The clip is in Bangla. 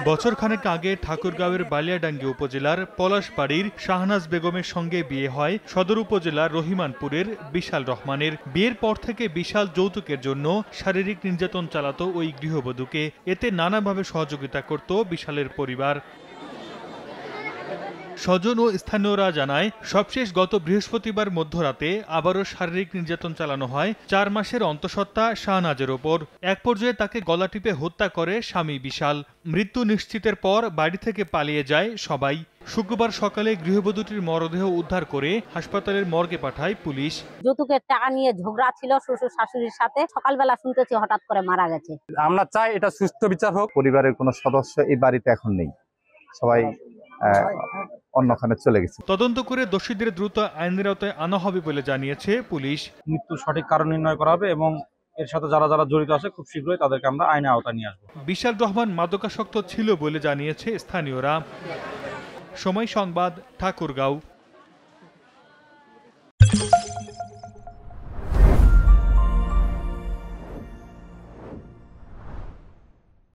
বছর খানেক আগে ঠাকুরগাঁওয়ের বালিয়াডাঙ্গি উপজেলার পলাশবাড়ির শাহনাজ বেগমের সঙ্গে বিয়ে হয় সদর উপজেলার রহিমানপুরের বিশাল রহমানের। বিয়ের পর থেকে বিশাল যৌতুকের জন্য শারীরিক নির্যাতন চালাতো ওই গৃহবধূকে। এতে নানাভাবে সহযোগিতা করত বিশালের পরিবার। স্বজন ও স্থানীয়রা জানায়, সবশেষ গত বৃহস্পতিবার মধ্যরাতে আবারও শারীরিক নির্যাতন চালানো হয় 4 মাসের অন্তঃসত্ত্বা শাহনাজের ওপর। এক পর্যায়ে তাকে গলা টিপে হত্যা করে স্বামী বিশাল। মৃত্যু নিশ্চিতের পর বাড়ি থেকে পালিয়ে যায় সবাই। শুক্রবার সকালে গৃহবধূটির মরদেহ উদ্ধার করে হাসপাতালের মর্গে পাঠায় পুলিশ। যৌতুকের টাকা নিয়ে ঝগড়া ছিল শ্বশুর শাশুড়ির সাথে। সকালবেলা শুনতেছি হঠাৎ করে মারা গেছে। আমরা চাই এটা সুস্থ বিচার হোক। পরিবারের কোনো সদস্য এই বাড়িতে এখন নেই, সবাই অন্যখানে চলে গেছে। তদন্ত করে দোষীদের দ্রুত আইনের আওতায় আনা হবে বলে জানিয়েছে পুলিশ। মৃত্যুর সঠিক কারণ নির্ণয় করা হবে এবং এর সাথে যারা যারা জড়িত আছে খুব শীঘ্রই তাদেরকে আমরা আইনের আওতায় নিয়ে আসবো। বিশাল রহমান মাদকাসক্ত ছিল বলে জানিয়েছে স্থানীয়রা। সময় সংবাদ, ঠাকুরগাঁও।